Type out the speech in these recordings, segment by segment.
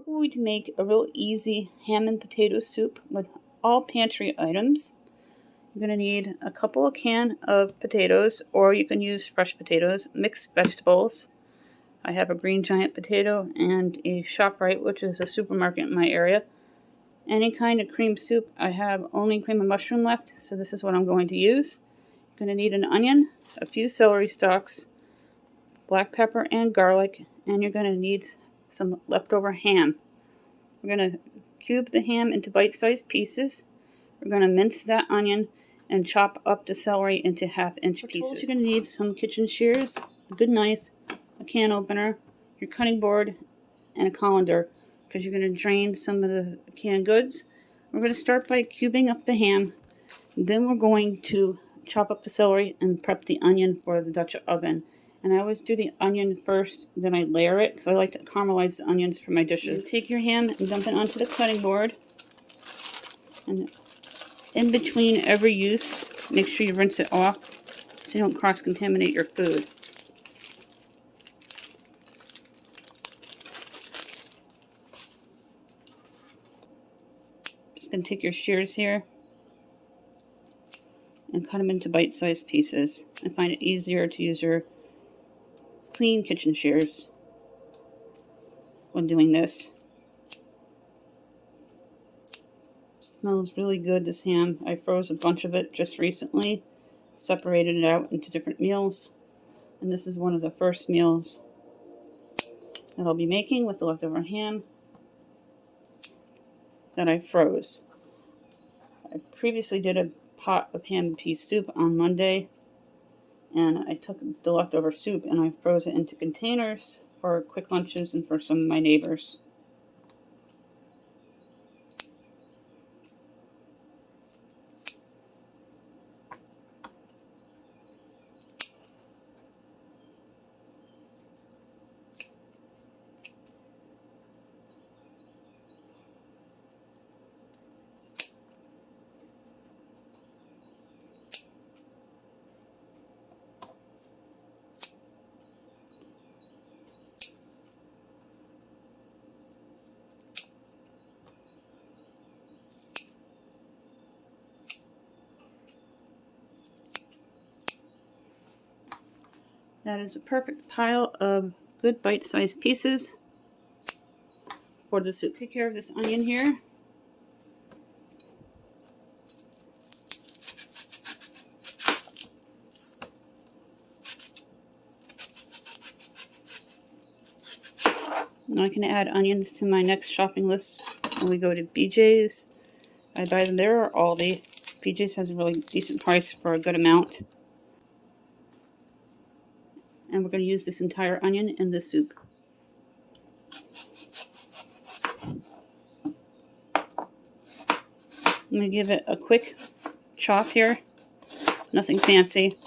going to make a real easy ham and potato soup with all pantry items. You're going to need a couple of cans of potatoes, or you can use fresh potatoes, mixed vegetables. I have a green giant potato and a ShopRite, which is a supermarket in my area. Any kind of cream soup. I have only cream of mushroom left, so this is what I'm going to use. You're going to need an onion, a few celery stalks, black pepper and garlic, and you're going to need some leftover ham. We're going to cube the ham into bite-sized pieces. We're going to mince that onion and chop up the celery into half-inch pieces. You're going to need some kitchen shears, a good knife, a can opener, your cutting board, and a colander, because you're going to drain some of the canned goods. We're going to start by cubing up the ham. Then we're going to chop up the celery and prep the onion for the Dutch oven. And I always do the onion first, then I layer it, because I like to caramelize the onions for my dishes. You take your ham and dump it onto the cutting board. And in between every use, make sure you rinse it off so you don't cross-contaminate your food. Just going to take your shears here and cut them into bite-sized pieces. I find it easier to use your clean kitchen shears when doing this. Smells really good, this ham. I froze a bunch of it just recently, separated it out into different meals, and this is one of the first meals that I'll be making with the leftover ham that I froze. I previously did a pot of ham and pea soup on Monday, and I took the leftover soup and I froze it into containers for quick lunches and for some of my neighbors. That is a perfect pile of good bite-sized pieces for the soup. Take care of this onion here. And I can add onions to my next shopping list when we go to BJ's. I buy them there or Aldi. BJ's has a really decent price for a good amount. And we're going to use this entire onion in the soup. I'm going to give it a quick chop here. Nothing fancy.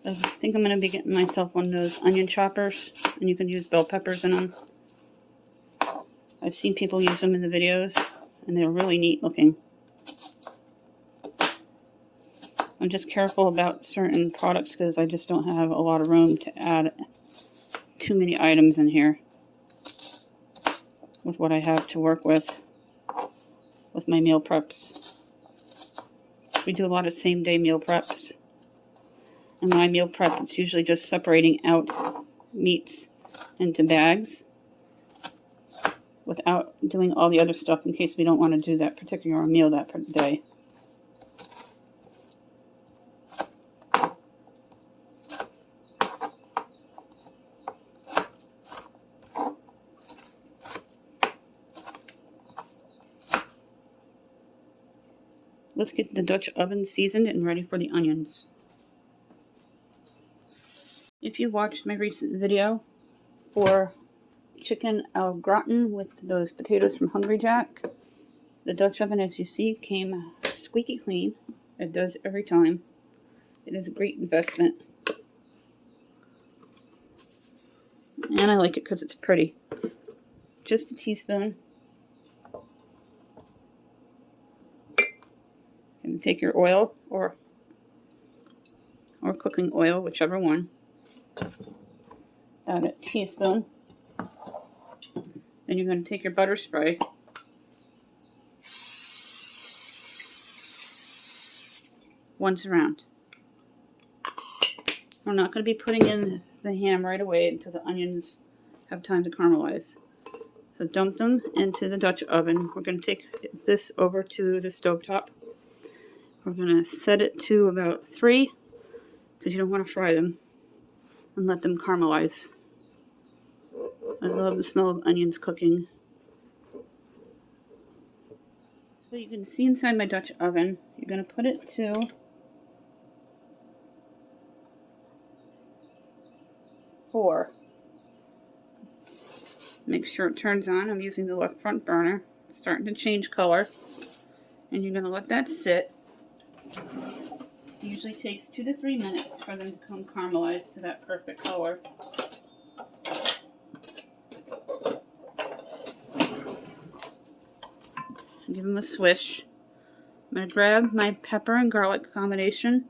I think I'm going to be getting myself one of those onion choppers, and you can use bell peppers in them. I've seen people use them in the videos, and they're really neat looking. I'm just careful about certain products because I just don't have a lot of room to add too many items in here with what I have to work with my meal preps. We do a lot of same-day meal preps. And when I meal prep, it's usually just separating out meats into bags without doing all the other stuff in case we don't want to do that particular meal that day. Let's get the Dutch oven seasoned and ready for the onions. If you watched my recent video for chicken au gratin with those potatoes from Hungry Jack, the Dutch oven, as you see, came squeaky clean. It does every time. It is a great investment. And I like it because it's pretty. Just a teaspoon. And take your oil or or cooking oil, whichever one. Add a teaspoon. Then you're going to take your butter spray. Once around. We're not going to be putting in the ham right away until the onions have time to caramelize. So dump them into the Dutch oven. We're going to take this over to the stovetop. We're going to set it to about 3 because you don't want to fry them, and let them caramelize. I love the smell of onions cooking. So you can see inside my Dutch oven, you're going to put it to 4. Make sure it turns on. I'm using the left front burner. It's starting to change color. And you're going to let that sit. It usually takes 2 to 3 minutes for them to come caramelize to that perfect color. Give them a swish. I'm going to grab my pepper and garlic combination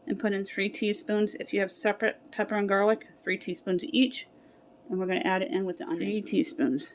and put in 3 teaspoons. If you have separate pepper and garlic, 3 teaspoons each. And we're going to add it in with the onion. 3 teaspoons.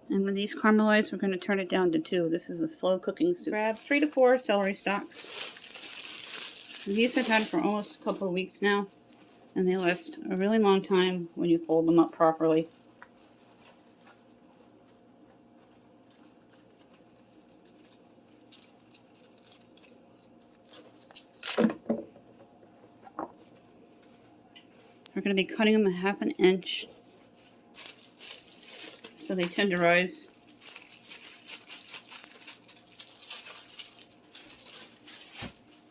And when these caramelize, we're going to turn it down to 2. This is a slow cooking soup. Grab 3 to 4 celery stalks. And these I've had for almost a couple of weeks now, and they last a really long time when you fold them up properly. We're going to be cutting them a 1/2 inch so they tenderize.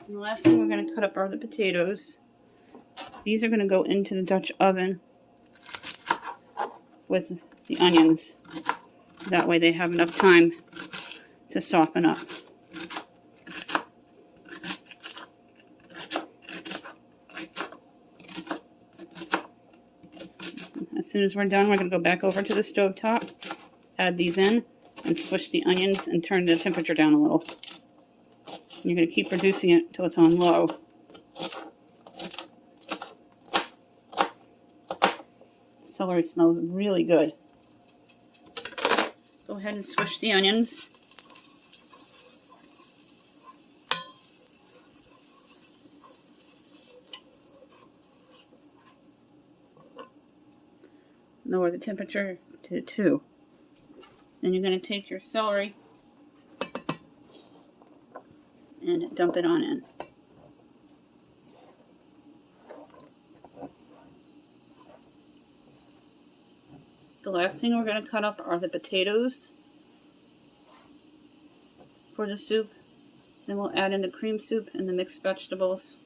And the last thing we're going to cut up are the potatoes. These are going to go into the Dutch oven with the onions. That way they have enough time to soften up. As soon as we're done, we're going to go back over to the stove top, add these in, and swish the onions and turn the temperature down a little. And you're going to keep reducing it until it's on low. Celery smells really good. Go ahead and swish the onions. Lower the temperature to 2. Then you're going to take your celery and dump it on in. The last thing we're going to cut up are the potatoes for the soup. Then we'll add in the cream soup and the mixed vegetables,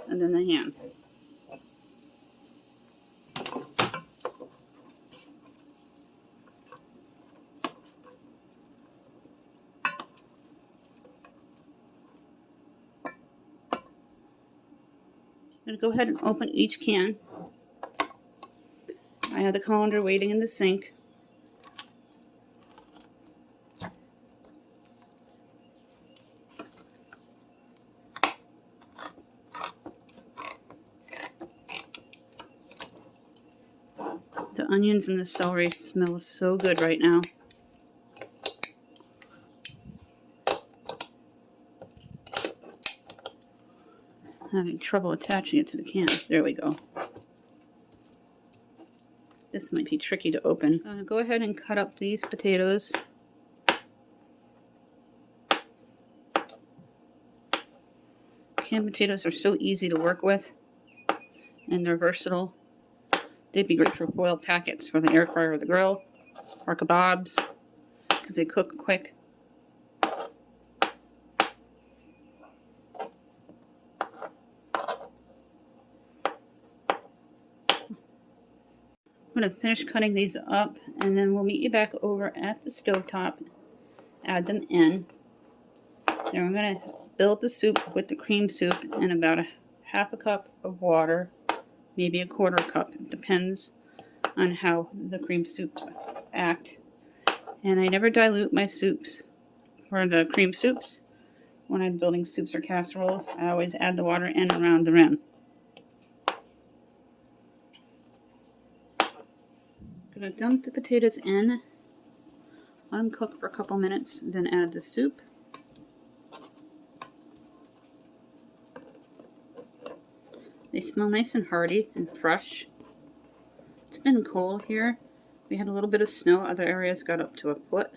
and then the ham. I'm going to go ahead and open each can. I have the colander waiting in the sink. The onions and the celery smell so good right now. I'm having trouble attaching it to the can. There we go. This might be tricky to open. I'm going to go ahead and cut up these potatoes. Canned potatoes are so easy to work with, and they're versatile. They'd be great for foil packets for the air fryer or the grill, or kebabs, because they cook quick. I'm going to finish cutting these up, and then we'll meet you back over at the stovetop add them in. Then we're going to build the soup with the cream soup in about half a cup of water, maybe a quarter cup. It depends on how the cream soups act. And I never dilute my soups for the cream soups. When I'm building soups or casseroles, I always add the water in around the rim. I'm going to dump the potatoes in, let them cook for a couple minutes, then add the soup. They smell nice and hearty and fresh. It's been cold here. We had a little bit of snow. Other areas got up to a foot.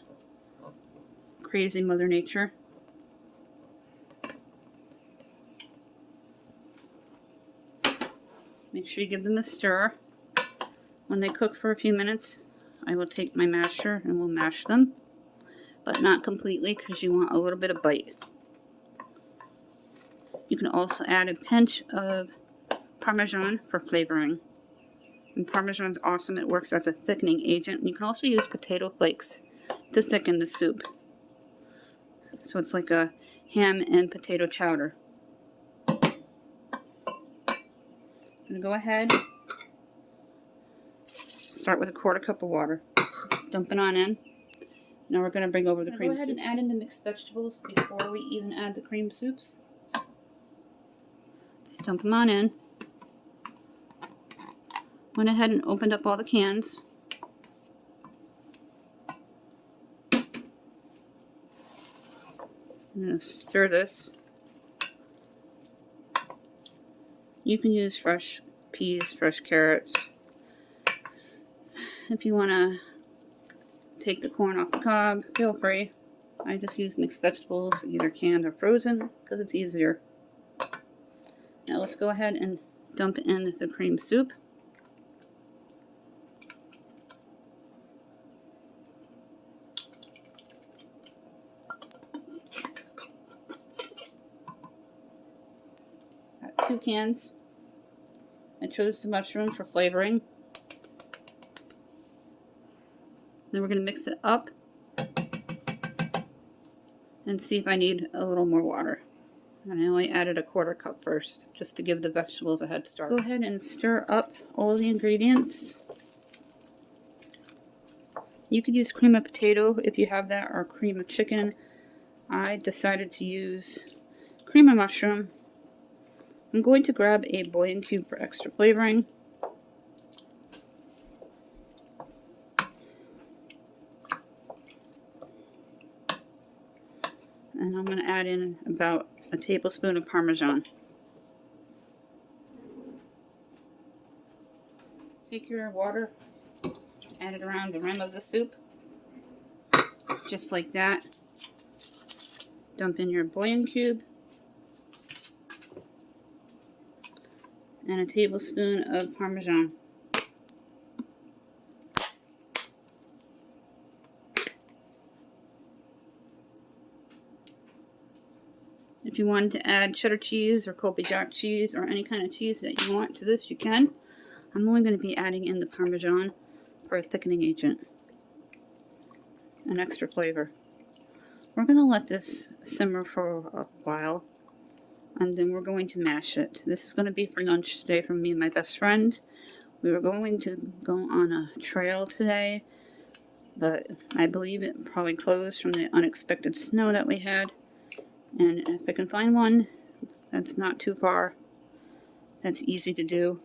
Crazy Mother Nature. Make sure you give them a stir. When they cook for a few minutes, I will take my masher and we'll mash them. But not completely, because you want a little bit of bite. You can also add a pinch of Parmesan for flavoring. And Parmesan's awesome. It works as a thickening agent. And you can also use potato flakes to thicken the soup. So it's like a ham and potato chowder. I'm going to go ahead, start with a quarter cup of water. Just dump it on in. Now we're going to bring over the cream soup. Go ahead and add in the mixed vegetables before we even add the cream soups. Just dump them on in. Went ahead and opened up all the cans. I'm going to stir this. You can use fresh peas, fresh carrots. If you want to take the corn off the cob, feel free. I just use mixed vegetables, either canned or frozen, because it's easier. Now let's go ahead and dump in the cream soup. Got 2 cans. I chose the mushroom for flavoring. Then we're going to mix it up and see if I need a little more water. And I only added a quarter cup first, just to give the vegetables a head start. Go ahead and stir up all the ingredients. You could use cream of potato if you have that, or cream of chicken. I decided to use cream of mushroom. I'm going to grab a bouillon cube for extra flavoring. And I'm going to add in about a tablespoon of Parmesan. Take your water, add it around the rim of the soup, just like that. Dump in your bouillon cube and a tablespoon of Parmesan. If you wanted to add cheddar cheese or Colby Jack cheese or any kind of cheese that you want to this, you can. I'm only going to be adding in the Parmesan for a thickening agent, an extra flavor. We're going to let this simmer for a while, and then we're going to mash it. This is going to be for lunch today from me and my best friend. We were going to go on a trail today, but I believe it probably closed from the unexpected snow that we had. And if I can find one that's not too far, that's easy to do,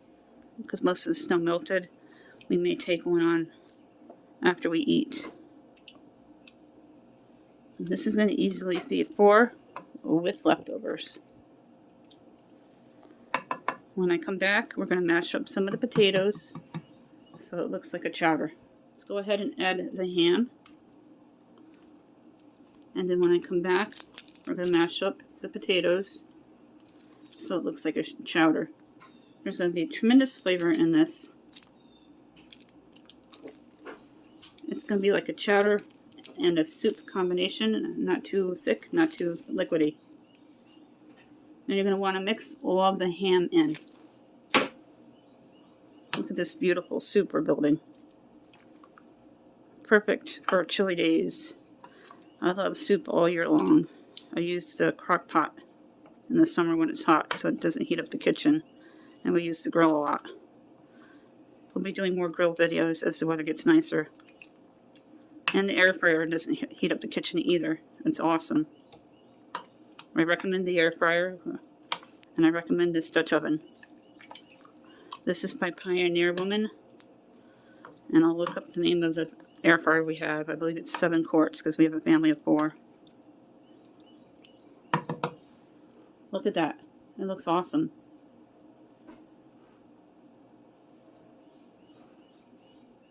because most of the snow melted, we may take one on after we eat. This is going to easily feed 4 with leftovers. When I come back, we're going to mash up some of the potatoes so it looks like a chowder. Let's go ahead and add the ham. And then when I come back, we're going to mash up the potatoes so it looks like a chowder. There's going to be a tremendous flavor in this. It's going to be like a chowder and a soup combination, not too thick, not too liquidy. Then you're going to want to mix all of the ham in. Look at this beautiful soup we're building. Perfect for chilly days. I love soup all year long. I use the crock pot in the summer when it's hot so it doesn't heat up the kitchen. And we use the grill a lot. We'll be doing more grill videos as the weather gets nicer. And the air fryer doesn't heat up the kitchen either. It's awesome. I recommend the air fryer, and I recommend this Dutch oven. This is by Pioneer Woman, and I'll look up the name of the air fryer we have. I believe it's 7 quarts because we have a family of 4. Look at that. It looks awesome.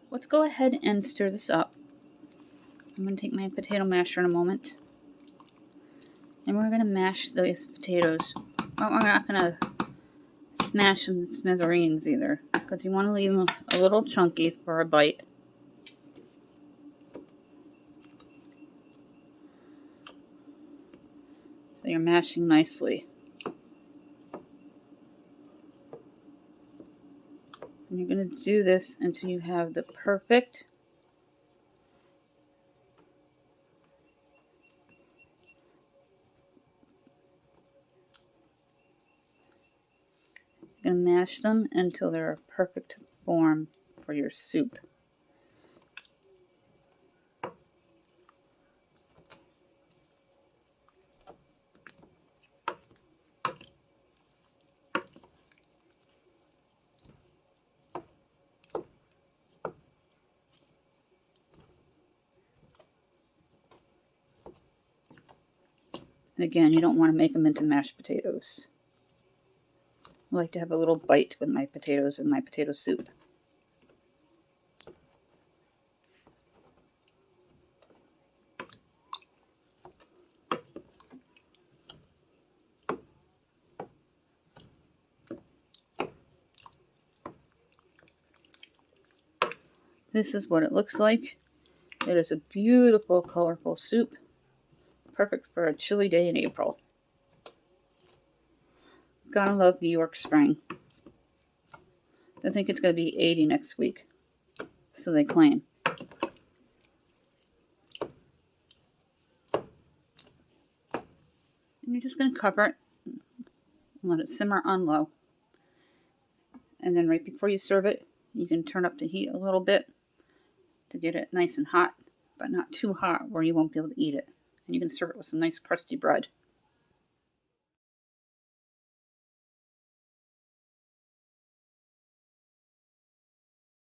Let's go ahead and stir this up. I'm going to take my potato masher in a moment. And we're going to mash those potatoes. But we're not going to smash them to smithereens either, because you want to leave them a little chunky for a bite. So you're mashing nicely. And you're going to do this until you have the perfect you're going to mash them until they're a perfect form for your soup. And again, you don't want to make them into mashed potatoes. I like to have a little bite with my potatoes and my potato soup. This is what it looks like. It is a beautiful, colorful soup. Perfect for a chilly day in April. Gotta love New York spring. I think it's going to be 80 next week. So they claim. And you're just going to cover it and let it simmer on low. And then right before you serve it, you can turn up the heat a little bit to get it nice and hot, but not too hot where you won't be able to eat it. And you can serve it with some nice crusty bread.